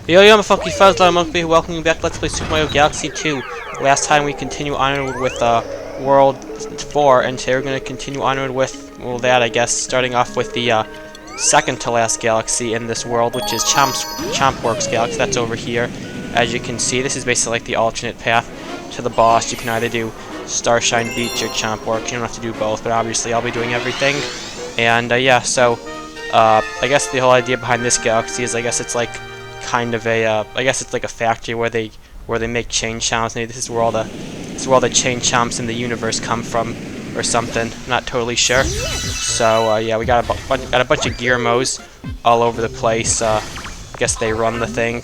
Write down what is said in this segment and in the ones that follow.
Yo, Funky Fuzz, welcome back. Let's play Super Mario Galaxy 2. Last time we continue onward with World 4, and today we're going to continue onward with, well, that, I guess, starting off with the second to last galaxy in this world, which is Chompworks Galaxy. That's over here. As you can see, this is basically like the alternate path to the boss. You can either do Starshine Beach or Chompworks. You don't have to do both, but obviously I'll be doing everything. And yeah, so I guess the whole idea behind this galaxy is, I guess it's like kind of a, I guess it's like a factory where they make chain chomps. Maybe this is where all the chain chomps in the universe come from, or something. I'm not totally sure. So yeah, we got a bunch of Gearmos all over the place. I guess they run the thing.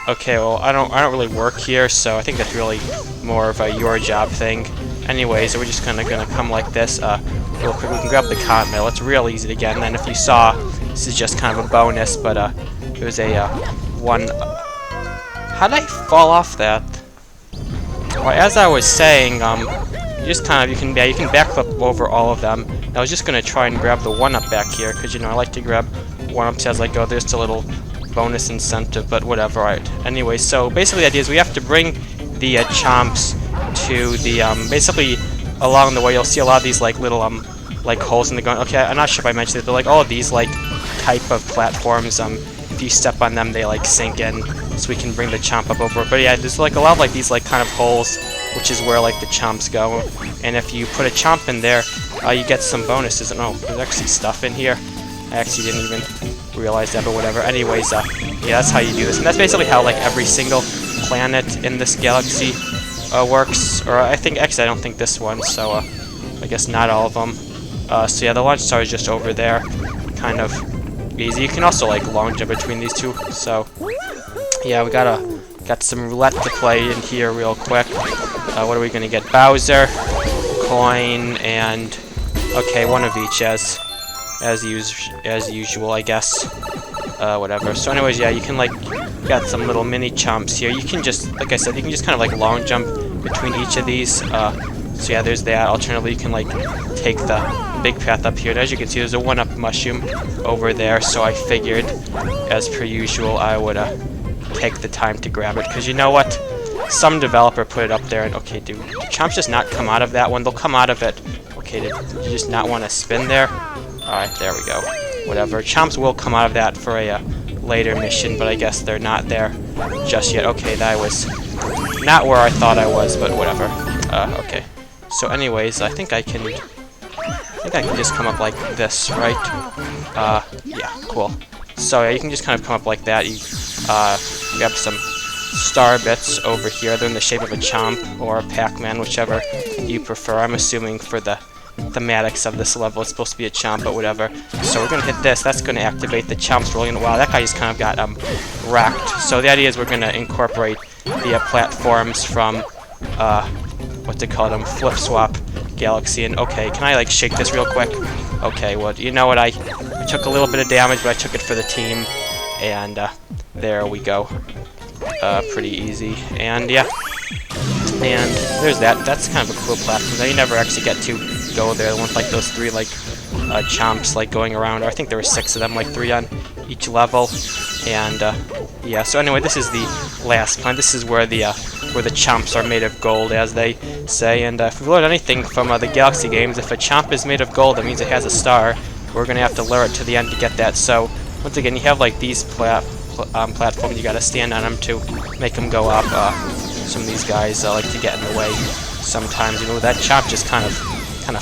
Okay, well I don't really work here, so I think that's really more of a your job thing. Anyways, we're just gonna come like this. Real quick, we can grab the cotton mill. It's real easy to get. And then if you saw, this is just kind of a bonus, but it was a one. How did I fall off that? Well, as I was saying, you just kind of you can backflip over all of them. And I was just gonna try and grab the one up back here, because you know I like to grab one ups as I go. There's a little bonus incentive, but whatever. Right. Anyway, so basically the idea is we have to bring the chomps to the basically along the way. You'll see a lot of these like little like holes in the ground. Okay, I'm not sure if I mentioned it, but like all of these like type of platforms, if you step on them they like sink in, so we can bring the chomp up over. But yeah, there's like a lot of like these like kind of holes, which is where like the chomps go. And if you put a chomp in there, you get some bonuses. And oh, there's actually stuff in here. I actually didn't even realize that, but whatever. Anyways, yeah, that's how you do this. And that's basically how like every single planet in this galaxy works. Or I think, actually I don't think this one, so I guess not all of them. So yeah, the launch star is just over there. Kind of easy. You can also like long jump between these two. So yeah, we got some roulette to play in here real quick. What are we gonna get? Bowser, coin, and okay, one of each as usual, I guess. Whatever. So anyways, yeah, you can like got some little mini chomps here. You can just, like I said, you can just kind of like long jump between each of these. So yeah, there's that. Alternatively, you can like take the big path up here. And as you can see, there's a one-up mushroom over there. So I figured, as per usual, I would take the time to grab it, because you know what? Some developer put it up there, and okay, do chomps just not come out of that one? They'll come out of it. Okay, did you just not want to spin there? Alright, there we go. Whatever. Chomps will come out of that for a later mission, but I guess they're not there just yet. Okay, that was not where I thought I was, but whatever. Okay. So anyways, I think I can just come up like this, right? Yeah, cool. So yeah, you can just kind of come up like that. You grab some star bits over here. They're in the shape of a chomp or a Pac-Man, whichever you prefer. I'm assuming for the thematics of this level it's supposed to be a chomp, but whatever. So we're gonna hit this. That's gonna activate the chomps rolling. Wow, that guy just kind of got wrecked. So the idea is we're gonna incorporate the platforms from what they call them, Flip Swap Galaxy. And okay, can I like shake this real quick? Okay, well, you know what, I took a little bit of damage, but I took it for the team, and there we go. Pretty easy. And yeah, and there's that. That's kind of a cool platform. Now you never actually get to go there. With like those three like chomps like going around. Or I think there were 6 of them, like 3 on each level. And yeah. So anyway, this is the last planet. This is where the chomps are made of gold, as they say. And if we've learned anything from the Galaxy games, if a chomp is made of gold, that means it has a star. We're gonna have to lure it to the end to get that. So once again, you have like these platforms. You gotta stand on them to make them go up. Some of these guys like to get in the way sometimes. You know, that chomp just kind of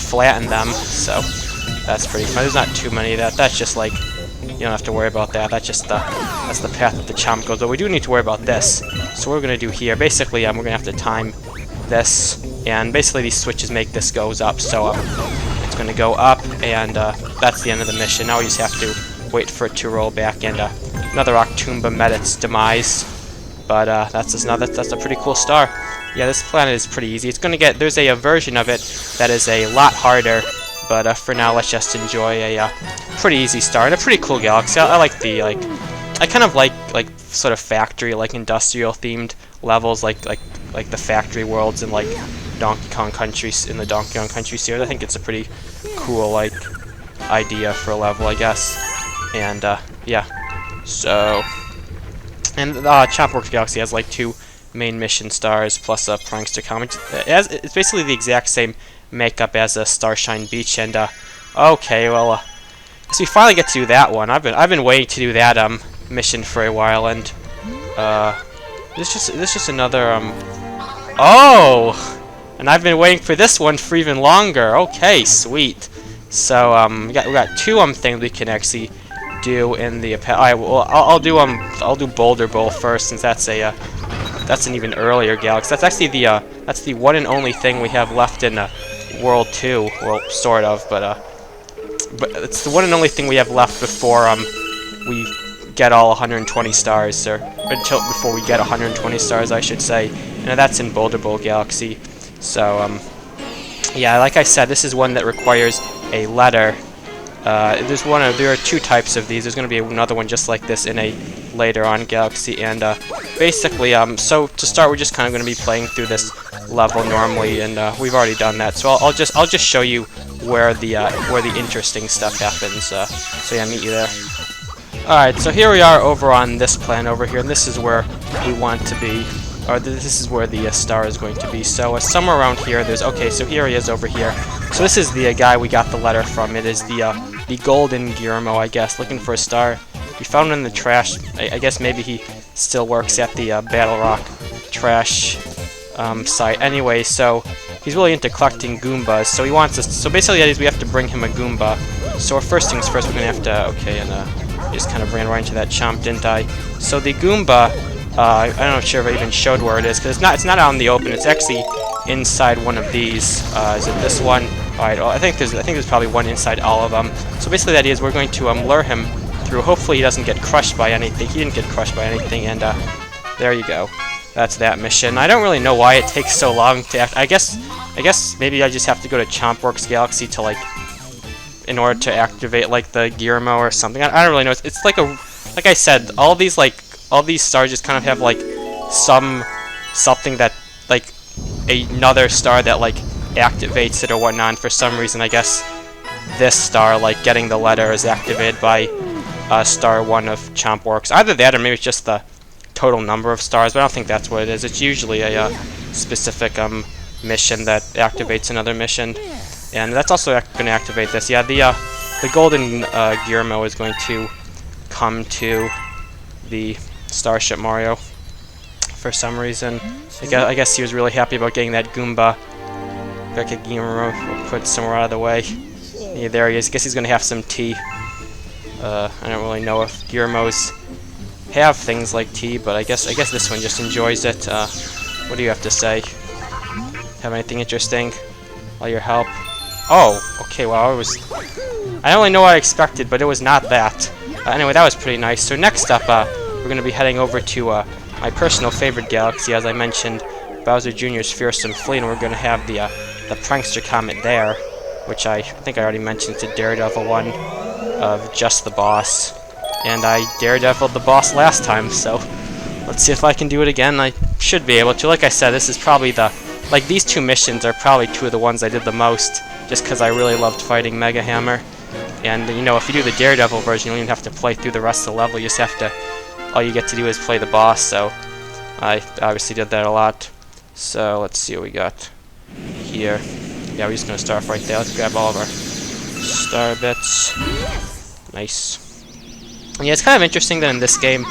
flattened them, so that's pretty fun. There's not too many of that. That's just like, you don't have to worry about that. That's just that's the path that the chomp goes. But we do need to worry about this. So what we're gonna do here, basically, we're gonna have to time this, and basically these switches make this goes up. So it's gonna go up, and that's the end of the mission. Now we just have to wait for it to roll back, and another Octumba met its demise. But that's a pretty cool star. Yeah, this planet is pretty easy. It's gonna get, there's a version of it that is a lot harder, but for now let's just enjoy a pretty easy star and a pretty cool galaxy. I like the I kind of like sort of factory, like industrial themed levels, like the factory worlds in like Donkey Kong Country, in the Donkey Kong Country series. I think it's a pretty cool like idea for a level, I guess. And yeah. So, and Chomp Works Galaxy has like 2 main mission stars plus a Prankster Comet. It's basically the exact same makeup as a Starshine Beach. And okay, well, so we finally get to do that one. I've been waiting to do that mission for a while, and this just another oh. And I've been waiting for this one for even longer. Okay, sweet. So we got 2 things we can actually do in the Alright, well, I'll do Boulder Bowl first, since that's an even earlier galaxy. That's actually the one and only thing we have left in World 2. Well, sort of, but it's the one and only thing we have left before we get all 120 stars, or before we get 120 stars, I should say. And that's in Boulder Bowl Galaxy. So yeah, like I said, this is one that requires a letter. There are 2 types of these. There's going to be another one just like this in a later on galaxy, and basically, so to start, we're just kind of going to be playing through this level normally, and we've already done that. So I'll just show you where the interesting stuff happens. So yeah, meet you there. All right, so here we are over on this planet over here, and this is where we want to be. Or this is where the star is going to be. So somewhere around here, okay, so here he is over here. So this is the guy we got the letter from. It is the golden Guillermo, I guess, looking for a star. We found him in the trash. I guess maybe he still works at the Battle Rock trash site. Anyway, so he's really into collecting Goombas. So he wants us. So basically, that is we have to bring him a Goomba. So first things first, we're gonna have to. Okay, and I just kind of ran right into that Chomp, didn't I? So the Goomba. I'm not sure if I even showed where it is, because it's not out in the open. It's actually inside one of these. Is it this one? All right. Well, I think there's probably one inside all of them. So basically, that is we're going to lure him through. Hopefully, he doesn't get crushed by anything. He didn't get crushed by anything, and there you go. That's that mission. I don't really know why it takes so long to act. I guess maybe I just have to go to Chomp Works Galaxy to in order to activate the Guillermo or something. I don't really know. It's like I said, all these stars just kind of have something that another star that activates it or whatnot. And for some reason, I guess this star, getting the letter, is activated by star 1 of Chomp Works. Either that or maybe it's just the total number of stars, but I don't think that's what it is. It's usually a specific mission that activates another mission, and that's also going to activate this. Yeah, the golden Guillermo is going to come to the Starship Mario for some reason. I guess he was really happy about getting that Goomba. Like a Guillermo, we'll put somewhere out of the way. Yeah, there he is. I guess he's going to have some tea. I don't really know if Guillermos have things like tea, but I guess this one just enjoys it. What do you have to say? Have anything interesting? All your help? Oh, okay. Well, I don't really know what I expected, but it was not that. Anyway, that was pretty nice. So next up, we're going to be heading over to my personal favorite galaxy, as I mentioned, Bowser Jr.'s Fearsome Fleet, and we're going to have the Prankster Comet there, which I think I already mentioned. It's a Daredevil one of just the boss, and I Daredeviled the boss last time, so let's see if I can do it again. I should be able to. Like I said, this is probably these 2 missions are probably 2 of the ones I did the most, just because I really loved fighting Mega Hammer. And if you do the Daredevil version, you don't even have to play through the rest of the level. You just have to. All you get to do is play the boss. So I obviously did that a lot. So let's see what we got here. Yeah, we're just gonna start off right there. Let's grab all of our star bits. Nice. And yeah, it's kind of interesting that in this game,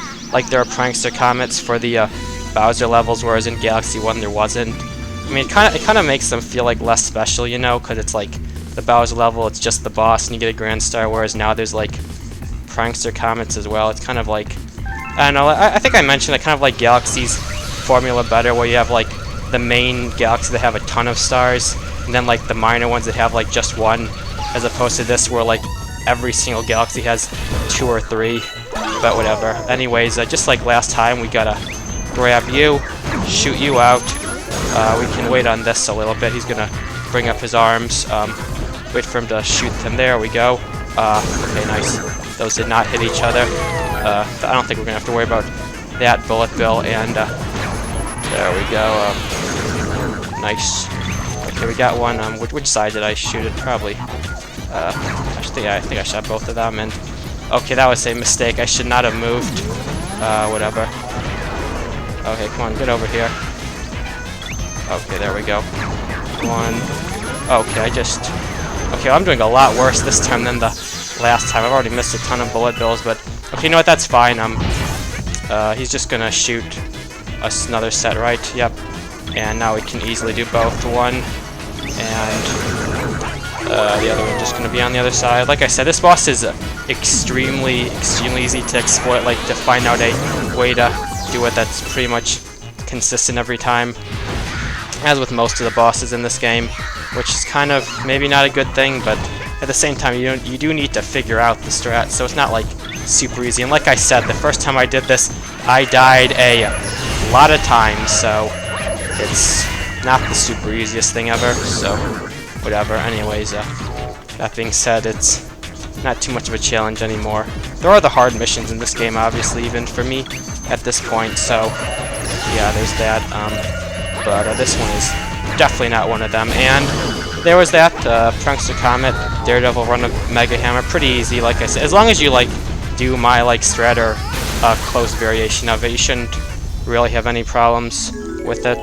there are Prankster Comets for the Bowser levels, whereas in Galaxy 1 there wasn't. I mean, it kind of makes them feel less special, because it's the Bowser level, it's just the boss, and you get a Grand Star, whereas now there's Prankster Comets as well. It's kind of I don't know. I think I mentioned I kind of like Galaxy's formula better, where you have the main galaxy that have a ton of stars, and then the minor ones that have just one, as opposed to this where every single galaxy has 2 or 3. But whatever. Anyways, just like last time, we gotta grab you, shoot you out. We can wait on this a little bit. He's gonna bring up his arms. Wait for him to shoot them. There we go. Okay, nice. Those did not hit each other. I don't think we're gonna have to worry about that bullet bill. And there we go. Nice. Okay, we got one. Which side did I shoot it? Probably. I think I shot both of them. And Okay, that was a mistake. I should not have moved. Whatever. Okay, come on, get over here. Okay, there we go. One. Okay, okay, I'm doing a lot worse this time than the last time. I've already missed a ton of bullet bills, but okay, you know what? That's fine. He's just gonna shoot us another set, right? Yep. And now we can easily do both. One, and the other one just gonna be on the other side. Like I said, this boss is extremely easy to exploit. Like to find out a way to do it that's pretty much consistent every time, as with most of the bosses in this game, which is kind of maybe not a good thing, but at the same time you do need to figure out the strat, so it's not like super easy. And like I said, the first time I did this, I died a lot of times, so it's not the super easiest thing ever, so whatever. Anyways, that being said, it's not too much of a challenge anymore. There are the hard missions in this game, obviously, even for me at this point, so yeah, there's that. But this one is definitely not one of them. And there was that Prankster Comet, Daredevil run of Mega Hammer, pretty easy, like I said. As long as you like do my like strat or close variation of it, you shouldn't really have any problems with it.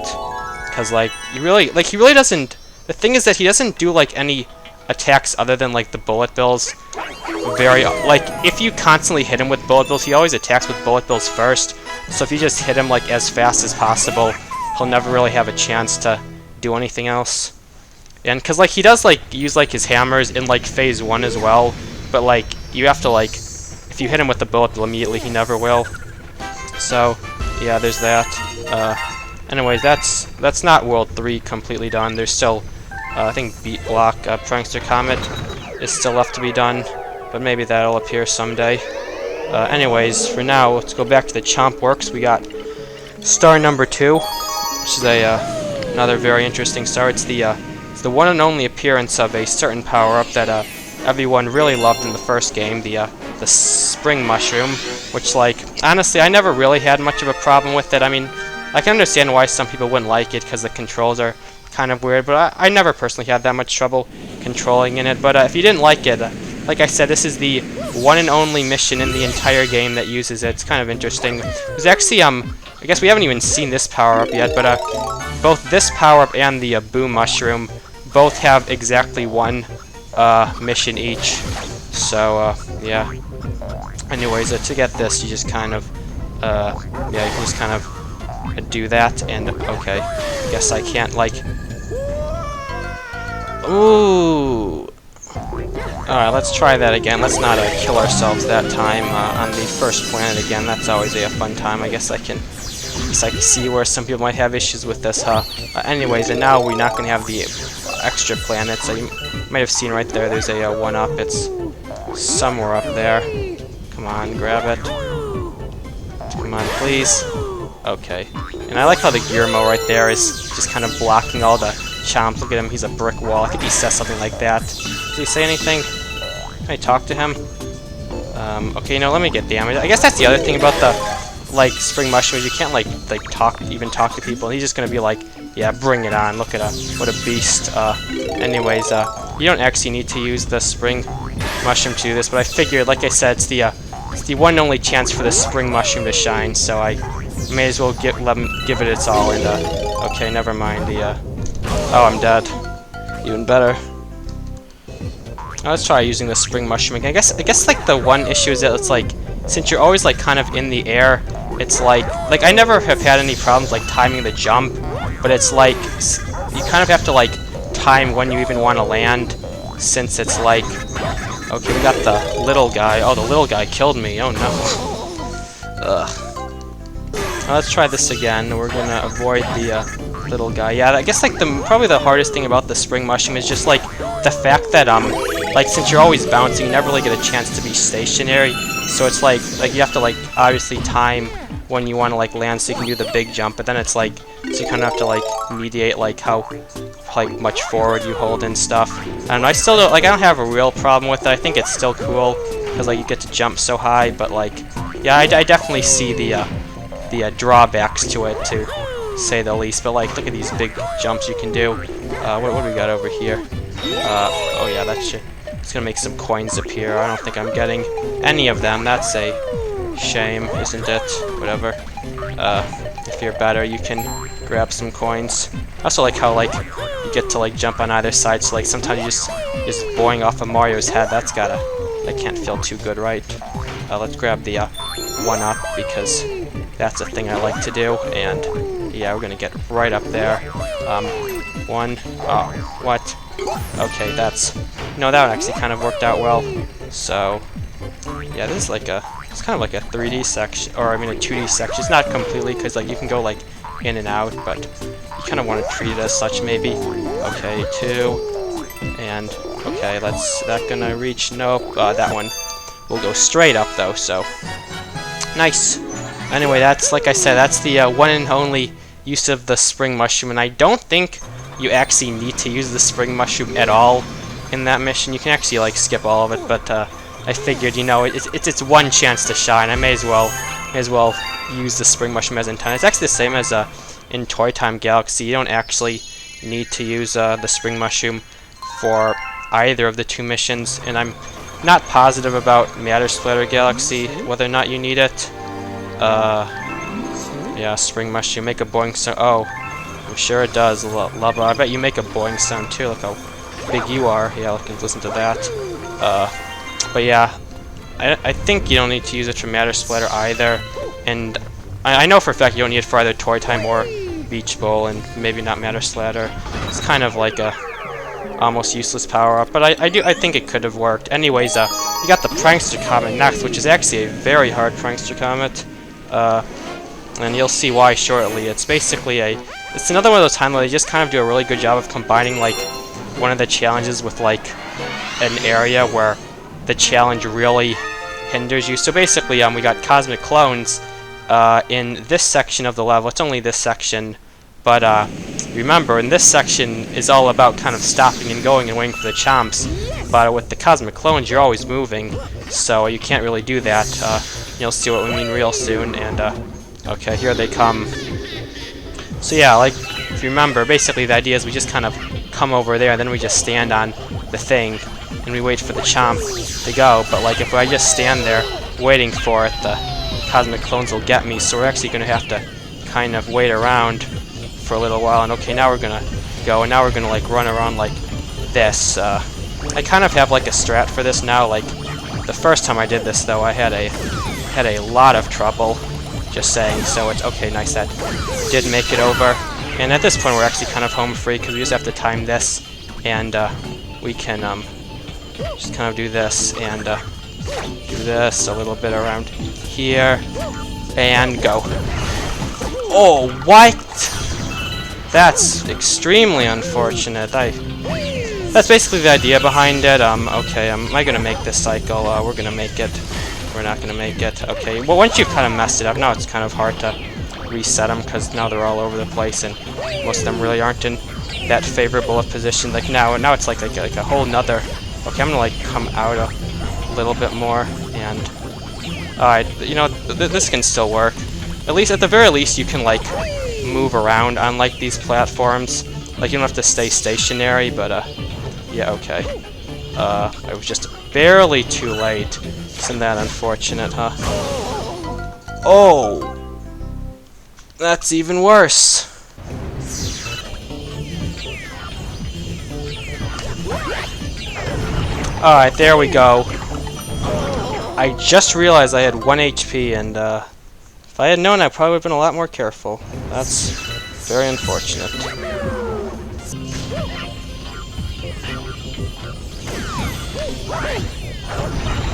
Because like he really doesn't. The thing is that he doesn't do like any attacks other than like the bullet bills. Like if you constantly hit him with bullet bills, he always attacks with bullet bills first. So if you just hit him like as fast as possible, he'll never really have a chance to do anything else. And because like he does like use like his hammers in like phase 1 as well, but like you have to like, if you hit him with the bullet bill immediately, he never will. So yeah, there's that. Anyways, that's not World 3 completely done. There's still I think Beat Block Prankster Comet is still left to be done, but maybe that'll appear someday. Anyways, for now, let's go back to the Chomp Works. We got star number 2, which is another very interesting star. It's the one and only appearance of a certain power-up that everyone really loved in the first game, the Spring Mushroom, which, like, honestly, I never really had much of a problem with it. I mean, I can understand why some people wouldn't like it, because the controls are kind of weird, but I never personally had that much trouble controlling in it. But if you didn't like it, like I said, this is the one and only mission in the entire game that uses it. It's kind of interesting. There's actually, I guess we haven't even seen this power-up yet, but both this power-up and the Boom Mushroom both have exactly one mission each. So, yeah. Anyways, to get this, you just kind of, yeah, you can just kind of do that, and, okay. Guess I can't, like... Ooh! Alright, let's try that again. Let's not kill ourselves that time on the first planet again. That's always a fun time. I guess I can see where some people might have issues with this, huh? Anyways, and now we're not going to have the extra planets. You might have seen right there, there's a 1-up. It's somewhere up there. Come on, grab it. Come on, please. Okay. And I like how the Gearmo right there is just kind of blocking all the Chomp. Look at him, he's a brick wall. I think he says something like that. Does he say anything? Can I talk to him? Okay, you know, let me get damaged. I guess that's the other thing about the, like, Spring Mushrooms. You can't, like even talk to people. He's just gonna be like, yeah, bring it on. Look at what a beast. Anyways, you don't actually need to use the Spring Mushroom to do this, but I figured, like I said, it's the one and only chance for the Spring Mushroom to shine, so I may as well give it its all. And, okay, never mind the, oh, I'm dead. Even better. Now let's try using the Spring Mushroom again. I guess like the one issue is that it's like, since you're always like kind of in the air, it's like I never have had any problems like timing the jump, but it's like you kind of have to like time when you even want to land, since it's like, okay, we got the little guy. Oh, the little guy killed me. Oh no. Ugh. Now let's try this again. We're gonna avoid the little guy. Yeah, I guess like probably the hardest thing about the Spring Mushroom is just like the fact that like since you're always bouncing, you never really get a chance to be stationary. So it's like you have to like obviously time when you want to like land so you can do the big jump, but then it's like, so you kind of have to like mediate like how like much forward you hold and stuff. And I still don't, like, I don't have a real problem with it. I think it's still cool because like you get to jump so high, but like, yeah, I definitely see the drawbacks to it, to say the least. But like, look at these big jumps you can do. What do we got over here? Oh yeah, that should It's gonna make some coins appear. I don't think I'm getting any of them. That's a shame, isn't it? Whatever. If you're better, you can grab some coins. I also like how you get to jump on either side. So sometimes you just boing off of Mario's head. That can't feel too good, right? Let's grab the 1-up because that's a thing I like to do. And yeah, we're gonna get right up there. One. Oh, what? Okay, that one actually kind of worked out well. So yeah, this is it's kind of like a 3D section, or I mean a 2D section. It's not completely, because you can go in and out, but you kind of want to treat it as such maybe. Okay, 2, and okay, that gonna reach? Nope. That one will go straight up though. So nice. Anyway, that's like I said, that's the one and only use of the spring mushroom, and I don't think you actually need to use the spring mushroom at all in that mission. You can actually skip all of it, but I figured, it's one chance to shine. I may as well use the spring mushroom as intended. It's actually the same as in Toy Time Galaxy. You don't actually need to use the spring mushroom for either of the 2 missions, and I'm not positive about Matter Splatter Galaxy whether or not you need it. Yeah, spring mushroom, make a boing sound. Oh, I'm sure it does. Love. I bet you make a boing sound too. Look how big you are. Yeah, listen to that. But yeah, I think you don't need to use it for Matter Splatter either, and I know for a fact you don't need it for either Toy Time or Beach Bowl, and maybe not Matter Splatter. It's kind of like a almost useless power-up, but I think it could have worked. Anyways, you got the Prankster Comet next, which is actually a very hard Prankster Comet, and you'll see why shortly. It's basically it's another one of those times where they just kind of do a really good job of combining one of the challenges with an area where the challenge really hinders you. So basically, we got Cosmic Clones in this section of the level. It's only this section, but remember, in this section is all about kind of stopping and going and waiting for the Chomps. But with the Cosmic Clones, you're always moving, so you can't really do that. You'll see what we mean real soon. And okay, here they come. So yeah, if you remember, basically the idea is we just kind of come over there, and then we just stand on the thing, and we wait for the Chomp to go. But if I just stand there waiting for it, the Cosmic Clones will get me. So we're actually going to have to kind of wait around for a little while. And okay, now we're going to go, and now we're going to run around like this. I kind of have a strat for this now. The first time I did this though, I had a lot of trouble. Just saying. So it's okay. Nice, that did make it over. And at this point, we're actually kind of home free because we just have to time this, and we can just kind of do this and do this a little bit around here, and go. Oh, what? That's extremely unfortunate. That's basically the idea behind it. Okay, am I gonna make this cycle? We're gonna make it. We're not gonna make it. Okay, well, once you kind of messed it up, now it's kind of hard to reset them because now they're all over the place, and most of them really aren't in that favorable of position. Now it's like a whole nother. Okay, I'm gonna come out a little bit more, and alright, this can still work. At the very least, you can move around on these platforms. You don't have to stay stationary, but yeah, okay. I was just barely too late. Isn't that unfortunate, huh? Oh! That's even worse. Alright, there we go. I just realized I had 1 HP, and if I had known, I probably would have been a lot more careful. That's very unfortunate.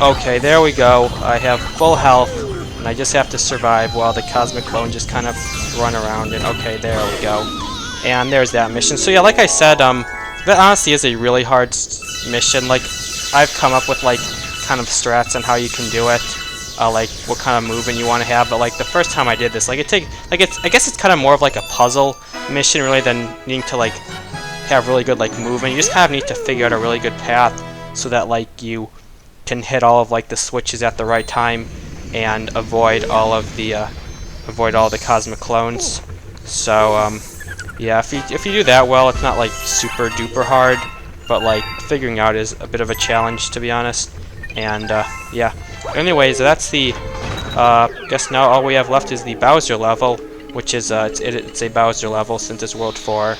Okay, there we go. I have full health, and I just have to survive while the Cosmic Clone just kind of run around. And okay, there we go. And there's that mission. So yeah, like I said, that honestly is a really hard mission. I've come up with kind of strats on how you can do it, what kind of movement you want to have. But the first time I did this, I guess it's kind of more of a puzzle mission really than needing to have really good movement. You just kind of need to figure out a really good path so that you can hit all of the switches at the right time and avoid all the Cosmic Clones. So yeah, if you do that well, it's not super duper hard, but like figuring out is a bit of a challenge, to be honest. And yeah. Anyways, that's the. Guess now all we have left is the Bowser level, which is it's a Bowser level since it's World 4,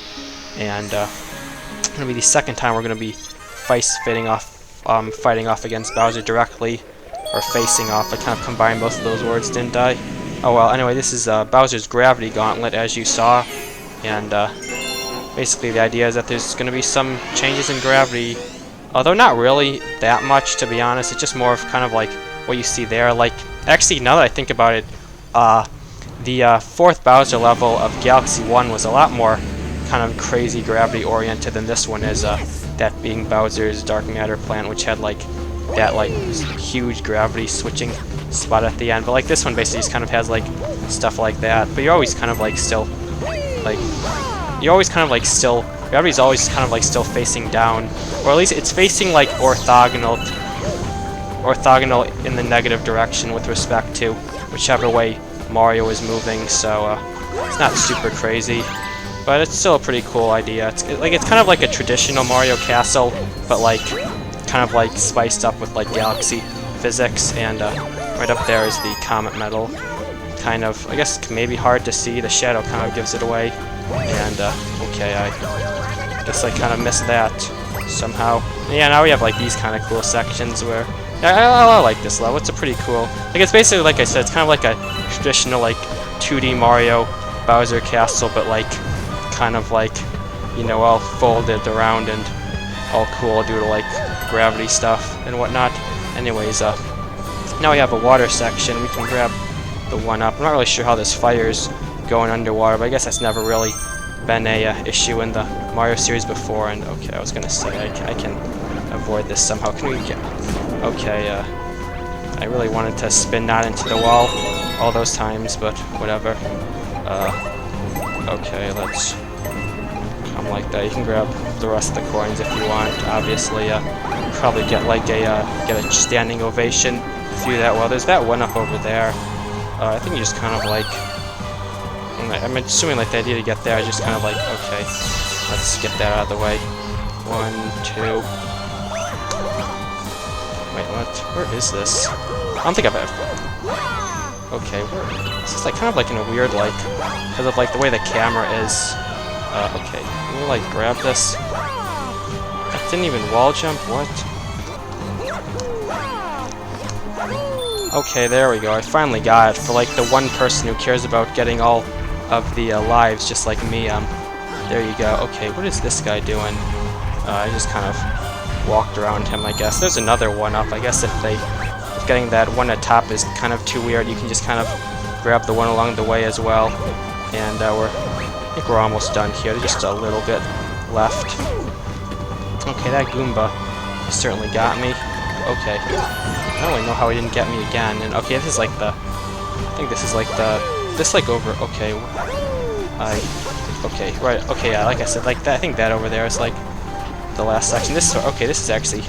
and it's gonna be the second time we're gonna be fighting off against Bowser directly, or facing off. I kind of combined both of those words, didn't I? Oh well. Anyway, this is Bowser's Gravity Gauntlet, as you saw, and basically the idea is that there's gonna be some changes in gravity, although not really that much, to be honest. It's just more of kind of like what you see there. Like, actually, now that I think about it, the fourth Bowser level of Galaxy 1 was a lot more kind of crazy gravity oriented than this one is, that being Bowser's Dark Matter plant, which had like that like huge gravity switching spot at the end. But like this one basically just kind of has like stuff like that, but you're always kind of like still like gravity's always kind of like still facing down, or at least it's facing like orthogonal in the negative direction with respect to whichever way Mario is moving, so it's not super crazy, but it's still a pretty cool idea. It's kind of like a traditional Mario castle, but like kind of like spiced up with like galaxy physics. And right up there is the comet medal. Kind of, I guess, maybe hard to see. The shadow kind of gives it away. And okay, I guess I kind of missed that somehow. Yeah, now we have like these kind of cool sections where I like this level. It's a pretty cool. Like, it's basically, like I said, it's kind of like a traditional like 2D Mario Bowser castle, but like kind of like, you know, all folded around and all cool due to like gravity stuff and whatnot. Anyways, now we have a water section. We can grab the one up. I'm not really sure how this fire's going underwater, but I guess that's never really been a issue in the Mario series before. And okay, I was gonna say I can avoid this somehow. Can we get? Okay, I really wanted to spin that into the wall all those times, but whatever. Okay, let's come like that. You can grab the rest of the coins if you want. Obviously, probably get like get a standing ovation through that. Well, there's that one up over there. I think you just kind of like. I'm assuming like the idea to get there is just kind of like, okay, let's get that out of the way. 1, 2. Wait, what? Where is this? I don't think I've ever. Okay, this is like kind of like in a weird like, because of like the way the camera is. Okay, can we like grab this? I didn't even wall jump. What? Okay, there we go. I finally got it. For like the one person who cares about getting all of the lives, just like me. There you go. Okay, what is this guy doing? I just kind of walked around him, I guess. There's another one up. I guess if getting that one at top is kind of too weird, you can just kind of grab the one along the way as well. And I think we're almost done here. There's just a little bit left. Okay, that Goomba certainly got me. Okay. I don't really know how he didn't get me again. And okay, this is like the. I think this is like the. This like over. Okay. Okay, right. Okay, yeah, like I said, like that. I think that over there is like the last section. This is okay. This is actually.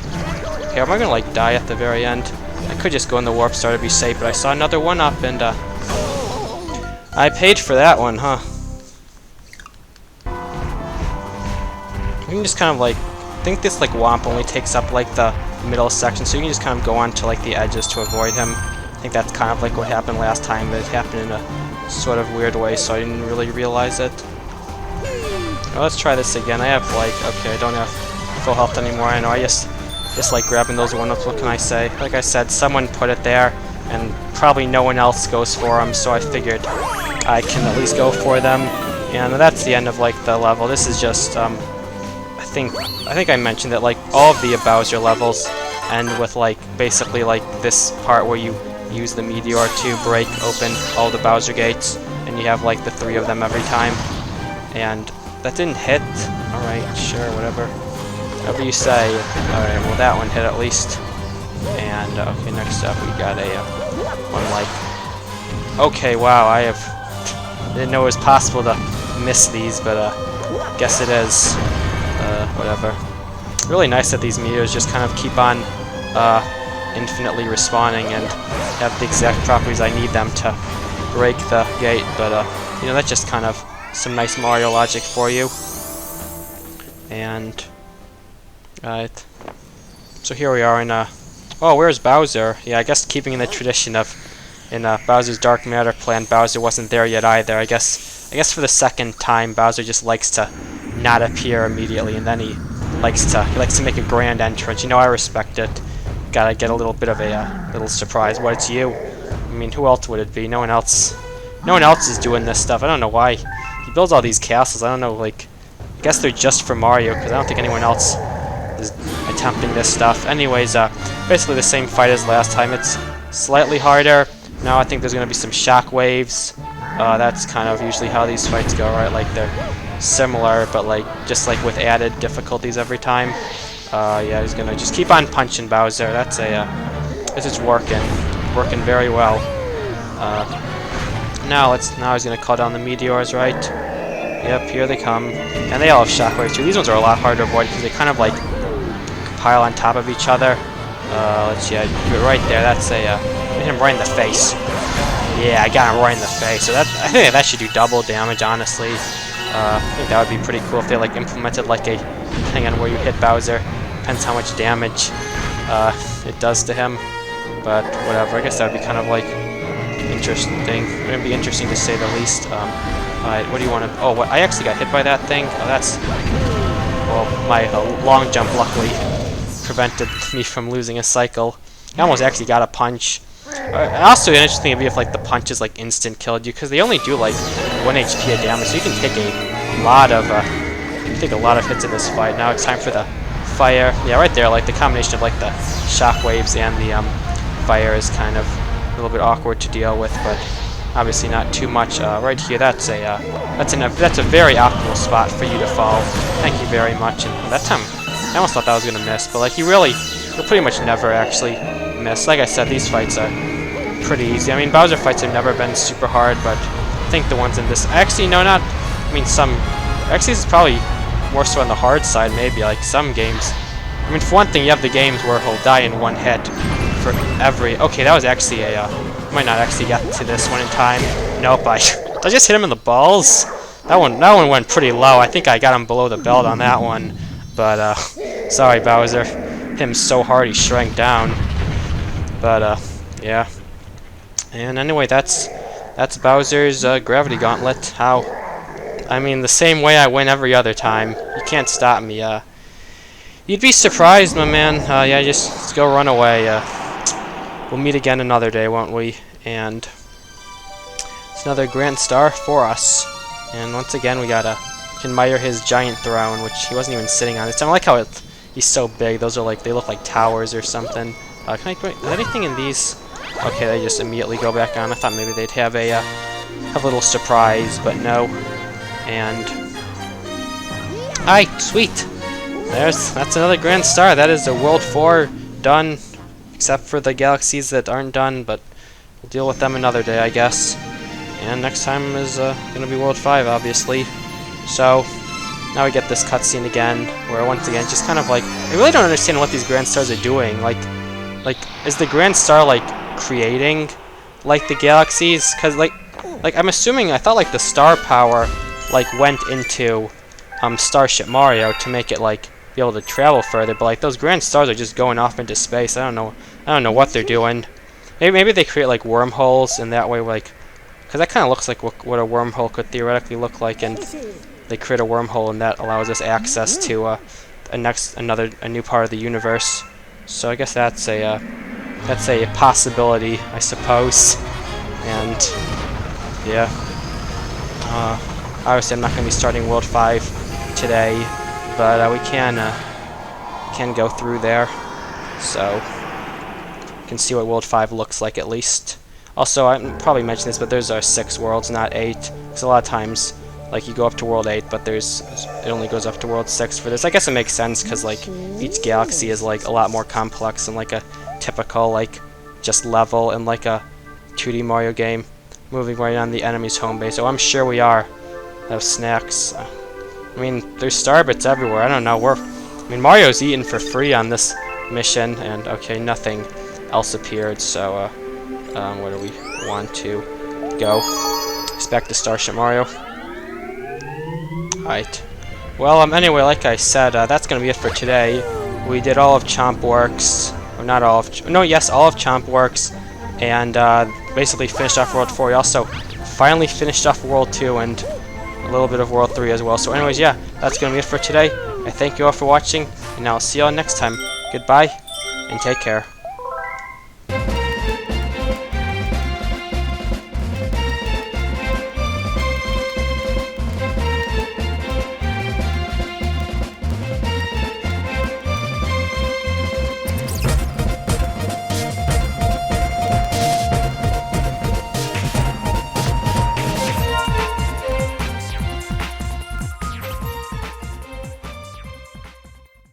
Okay, am I gonna like die at the very end? I could just go in the warp star to be safe, but I saw another one up, and I paid for that one, huh? You can just kind of like. I think this like Womp only takes up like the middle section, so you can just kind of go on to like the edges to avoid him. I think that's kind of like what happened last time, but it happened in a sort of weird way, so I didn't really realize it. Well, let's try this again. I have like, okay, I don't have full health anymore. I know, I just like grabbing those one-ups. What can I say? Like I said, someone put it there, and probably no one else goes for them, so I figured I can at least go for them. And that's the end of like the level. This is just I think I mentioned that like all of the Bowser levels end with like basically like this part where you use the meteor to break open all the Bowser gates, and you have like the 3 of them every time. And that didn't hit. Alright, sure, whatever. Whatever you say. Alright, well that one hit at least. And okay, next up we got a one like. Okay, wow, didn't know it was possible to miss these, but guess it is. Whatever. Really nice that these meteors just kind of keep on infinitely respawning and have the exact properties I need them to break the gate, but you know, that's just kind of some nice Mario logic for you. And Alright. So here we are in, oh, where's Bowser? Yeah, I guess keeping in the tradition of, in Bowser's Dark Matter plan, Bowser wasn't there yet either. I guess for the second time, Bowser just likes to not appear immediately, and then he likes to make a grand entrance. You know, I respect it. Gotta get a little bit of a little surprise. What, it's you? I mean, who else would it be? No one else. No one else is doing this stuff. I don't know why. He builds all these castles. I don't know, like, I guess they're just for Mario, because I don't think anyone else is attempting this stuff. Anyways, basically the same fight as last time. It's slightly harder. Now I think there's going to be some shock waves. That's kind of usually how these fights go, right? Like, they're similar, but like just like with added difficulties every time. Yeah, he's going to just keep on punching Bowser. That's this is working very well. Now he's going to call down the meteors, right? Yep, here they come. And they all have shockwaves too. These ones are a lot harder to avoid because they kind of like pile on top of each other. Let's do it right there. That's hit him right in the face. Yeah, I got him right in the face. So I think that should do double damage, honestly. I think that would be pretty cool if they like implemented like a thing on where you hit Bowser. Depends how much damage it does to him. But whatever, I guess that would be kind of like interesting. It would be interesting to say the least. Alright, what do you want to... Oh, what? I actually got hit by that thing. Oh, that's... Well, my long jump luckily prevented me from losing a cycle. I almost actually got a punch. Also, an interesting thing would be if like the punches like instant killed you, because they only do like 1 HP of damage, so you can take a lot of hits in this fight. Now it's time for the fire. Yeah, right there, like the combination of like the shockwaves and the fire is kind of a little bit awkward to deal with, but obviously not too much. Right here, that's a very optimal spot for you to fall. Thank you very much. And that time, I almost thought that was gonna miss, but like you'll pretty much never actually miss. Like I said, these fights are pretty easy. I mean, Bowser fights have never been super hard, but I think the ones in this... Actually, no, not... I mean, some... Actually, this is probably more so on the hard side, maybe. Like, some games... I mean, for one thing, you have the games where he'll die in one hit for every... Okay, that was actually a... might not actually get to this one in time. Nope, did I just hit him in the balls? That one went pretty low. I think I got him below the belt on that one. But, sorry, Bowser. Hit him so hard he shrank down. But, yeah. And anyway, that's Bowser's Gravity Gauntlet. How? I mean, the same way I win every other time. You can't stop me. You'd be surprised, my man. Yeah, just go run away. We'll meet again another day, won't we? And it's another grand star for us. And once again, we gotta admire his giant throne, which he wasn't even sitting on. I like how he's so big. Those are like, they look like towers or something. Can I put anything in these? Okay, they just immediately go back on. I thought maybe they'd have a little surprise, but no. And alright, sweet. That's another grand star. That is the World 4 done, except for the galaxies that aren't done, but we'll deal with them another day, I guess. And next time is gonna be World 5, obviously. So now we get this cutscene again, where once again, just kind of like, I really don't understand what these grand stars are doing. Like, is the grand star like creating like the galaxies? Because like I'm assuming, I thought like the star power like went into Starship Mario to make it like be able to travel further, but like those grand stars are just going off into space. I don't know what they're doing. Maybe they create like wormholes, and that way like, because that kind of looks like what a wormhole could theoretically look like, and they create a wormhole, and that allows us access to a new part of the universe. So I guess that's a possibility, I suppose. And yeah, obviously I'm not going to be starting World 5 today, but we can go through there, so you can see what World 5 looks like at least. Also, I probably mentioned this, but there's 6 worlds, not 8. Because a lot of times, like, you go up to World 8, but it only goes up to World 6 for this. I guess it makes sense, because, like, each galaxy is, like, a lot more complex than, like, a typical, like, just level in, like, a 2D Mario game. Moving right on the enemy's home base. Oh, I'm sure we are. Have snacks. I mean, there's Starbits everywhere. I don't know. I mean, Mario's eating for free on this mission, and, okay, nothing else appeared, so, where do we want to go? It's back to Starship Mario. Alright. Well, anyway, like I said, that's going to be it for today. we did all of Chomp Works, or not all of, no, yes, all of Chomp Works, and basically finished off World 4. We also finally finished off World 2 and a little bit of World 3 as well. So anyways, yeah, that's going to be it for today. I thank you all for watching, and I'll see you all next time. Goodbye, and take care.